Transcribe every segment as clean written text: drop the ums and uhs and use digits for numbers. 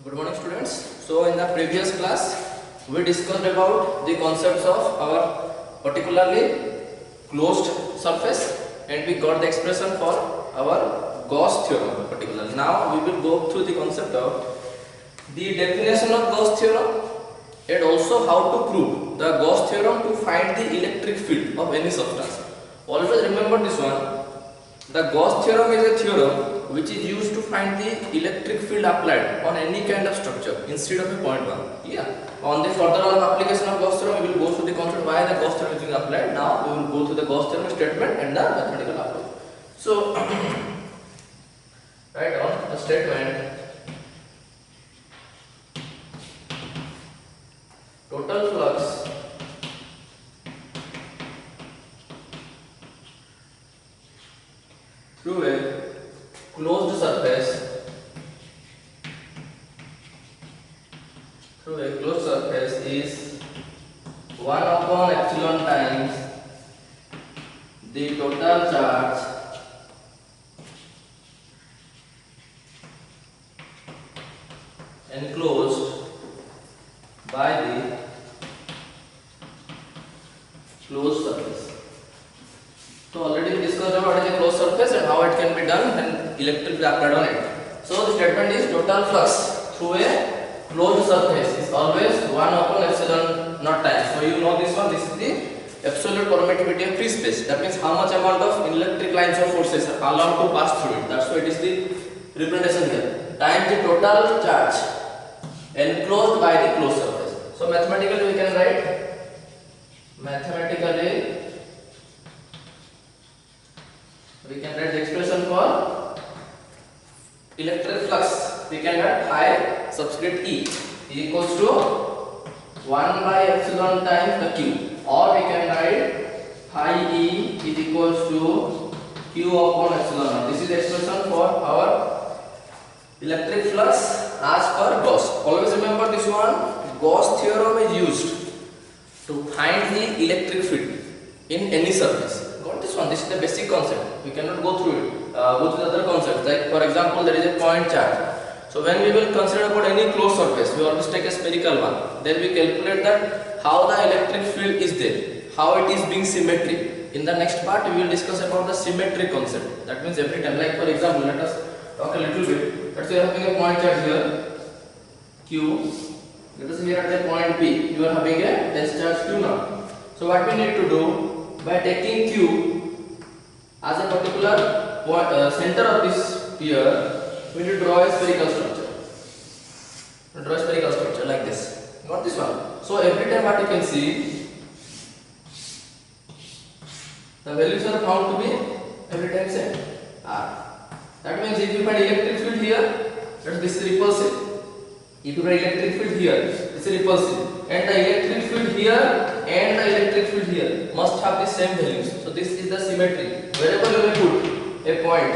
Good morning students. So in the previous class we discussed about the concepts of our particularly closed surface and we got the expression for our Gauss theorem particularly. Now we will go through the concept of the definition of Gauss theorem and also how to prove the Gauss theorem to find the electric field of any substance. Always remember this one. The Gauss theorem is a theorem which is used to find the electric field applied on any kind of structure instead of a point one. Yeah. On the further application of Gauss theorem, we will go through the concept why the Gauss theorem is being applied. Now we will go through the Gauss theorem statement and the mathematical approach. So write down the statement. Total flux through a closed surface is 1 upon epsilon times the total charge enclosed by the closed surface. So already we discussed about what is a closed surface and how it can be done and electric field applied on it. So the statement is total flux through a closed surface is always 1 upon epsilon naught times. So you know this one. This is the absolute permittivity of free space. That means how much amount of electric lines or forces are allowed to pass through it. That's why it is the representation here. Times the total charge enclosed by the closed surface. So mathematically we can write the expression for electric flux. We can write phi subscript E equals to 1 by epsilon times the Q, or we can write phi E is equals to Q upon epsilon naught. This is the expression for our electric flux as per Gauss. Always remember this one. Gauss theorem is used to find the electric field in any surface. Got this one? This is the basic concept. We cannot go through it. Go through the other concepts. Like for example, there is a point charge. So when we will consider about any closed surface, we always take a spherical one. Then we calculate that how the electric field is there, how it is being symmetric. In the next part, we will discuss about the symmetric concept. That means every time, like for example, let us talk a little bit. Let's say you are having a point charge here, Q. Let us here at the point P, you are having a dense charge Q now. So what we need to do, by taking Q as a particular point, center of this sphere, we need to draw a spherical structure. Draw a spherical structure like this. Got this one? So every time what you can see, the values are found to be every time same. R. That means if you find electric field here, that this is repulsive. If you find electric field here, this is repulsive. And the electric field here and the electric field here must have the same values. So this is the symmetry. Wherever you may put a point,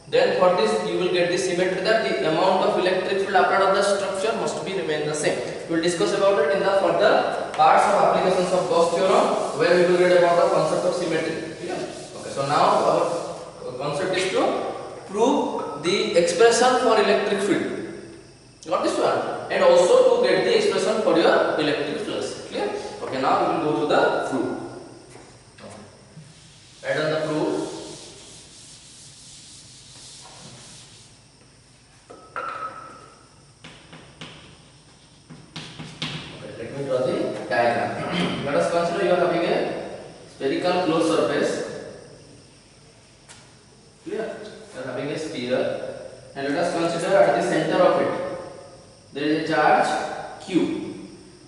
then for this you will get the symmetry that the amount of electric field applied on the structure must be remain the same. We will discuss about it in the further parts of applications of Gauss theorem, where we will read about the concept of symmetry. Okay. So now our concept is to prove the expression for electric field. Got this one? And also to get the expression for your electric flux. Clear? Okay, now we will go to the proof. Write down the proof. Okay, let me draw the diagram. Let us consider you are having a spherical closed surface. Clear? You are having a sphere. And let us consider at the center of it there is a charge Q,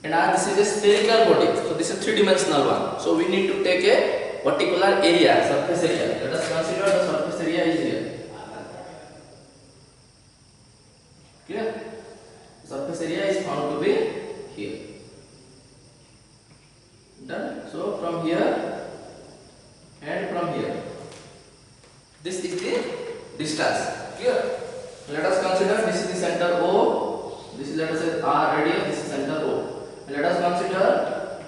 and as this is a spherical body, so this is a three-dimensional one. So we need to take a particular area, surface area. Let us consider the surface area is here. Clear? Surface area is found to be here. Done. So from here and from here, this is the distance. Clear? Let us consider this is the center O. This is, let us say, R radius, this is center O. And let us consider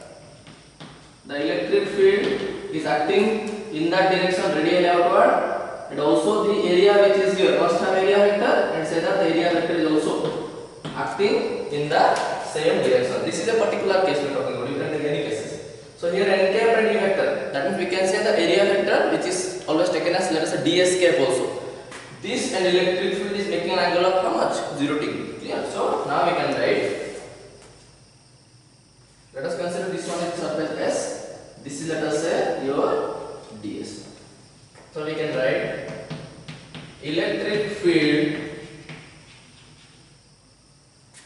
the electric field is acting in that direction radially outward, and also the area which is here must have area vector, and say that the area vector is also acting in the same direction. This is a particular case we are talking about. You can take any cases. So here n cap and E vector. That means we can say the area vector, which is always taken as, let us say, ds cap also. This and electric field is making an angle of how much? 0 degree. Clear? So now we can write. Let us consider this one is surface S. This is, let us say, your ds. So we can write electric field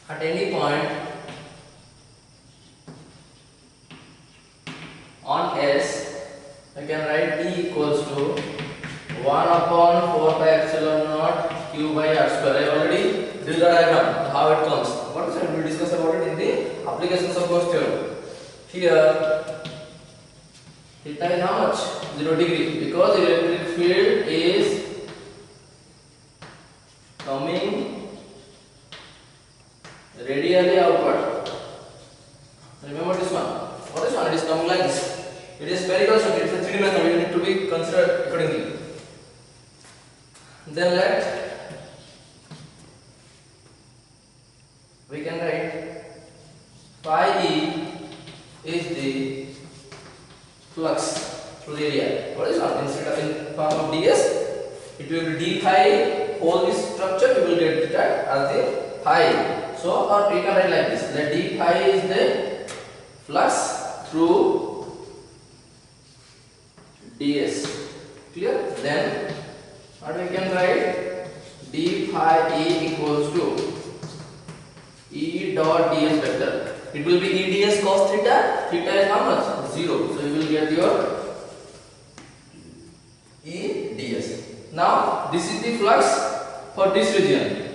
at any point on S. I can write E equals to 1 upon 4 pi epsilon naught q by r square. I already did the diagram how it comes. What is it? We will discuss about it in the applications of Gauss theorem. Here theta is how much? 0 degree, because electric field is coming radially outward. Remember this one. What is one? It is coming like this. It is spherical structure. It is a 3D method. You need to be considered accordingly. Then we can write phi E is the flux through the area. What is one? Instead of in form of ds, it will be d phi whole this structure. You will get that as the phi. So, or we can write like this. The d phi is the flux through ds. Clear? Then what we can write? D phi E equals to E dot ds vector. It will be E ds cos theta. Theta is how much? 0. So you will get your E ds. Now this is the flux for this region.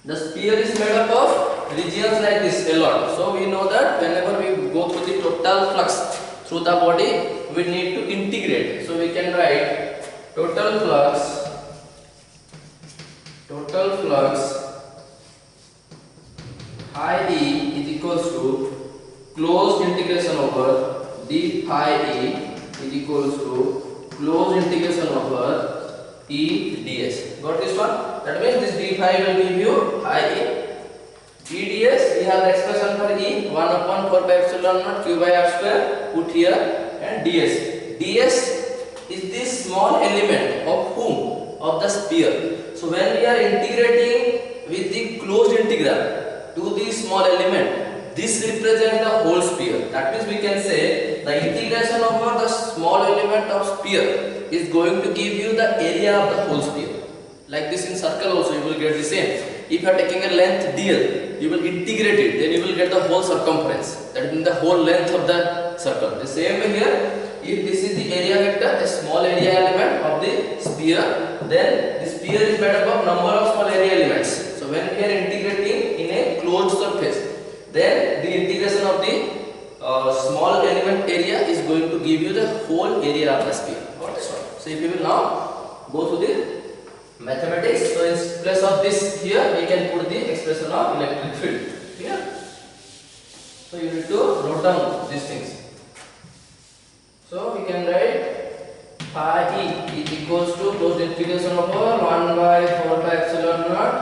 The sphere is made up of regions like this a lot. So we know that whenever we go through the total flux through the body, we need to integrate. So we can write total flux phi E is equals to closed integration over d phi E is equals to closed integration over E ds. Got this one? That means this d phi will give you phi E. E ds, we have the expression for E 1 upon 4 pi epsilon naught q by r square put here, and ds. ds is this small element of whom? Of the sphere. So when we are integrating with the closed integral to the small element, this represents the whole sphere. That means we can say the integration over the small element of sphere is going to give you the area of the whole sphere. Like this in circle also you will get the same. If you are taking a length dl, you will integrate it, then you will get the whole circumference. That means the whole length of the circle. The same way here, if this is the area vector, a small area element of the sphere, then the sphere is made up of number of small area elements. So when we are integrating in a closed surface, then the integration of the small element area is going to give you the whole area of the sphere. Got this one? So if you will now go to the mathematics, so in place of this here, we can put the expression of electric field. Clear? So you need to note down these things. So we can write phi E is equals to closed integration over 1 by 4 pi epsilon naught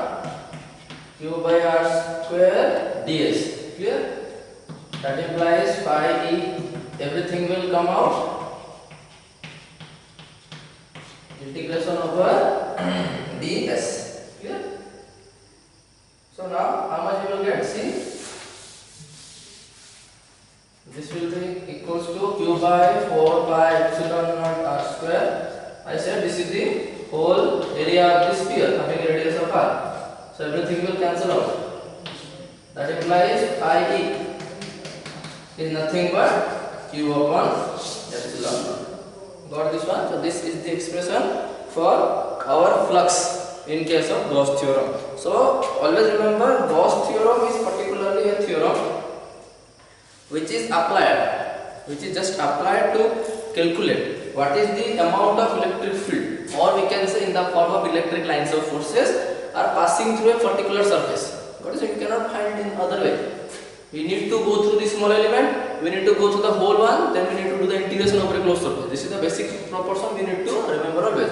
q by r square ds. Clear? That implies phi E, everything will come out. Integration over ds. Clear? So now how much you will get? See, this will be equals to q by 4 pi epsilon naught r square. I said this is the whole area of the sphere having a radius of r. So everything will cancel out. That implies phi E is nothing but q upon epsilon naught. Got this one? So this is the expression for our flux in case of Gauss theorem. So always remember, Gauss theorem is particularly a theorem which is applied, which is just applied to calculate what is the amount of electric field, or we can say in the form of electric lines of forces are passing through a particular surface. Got it? So you cannot find it in other way. We need to go through the small element, we need to go through the whole one, then we need to do the integration over a closed surface. This is the basic proportion we need to remember always.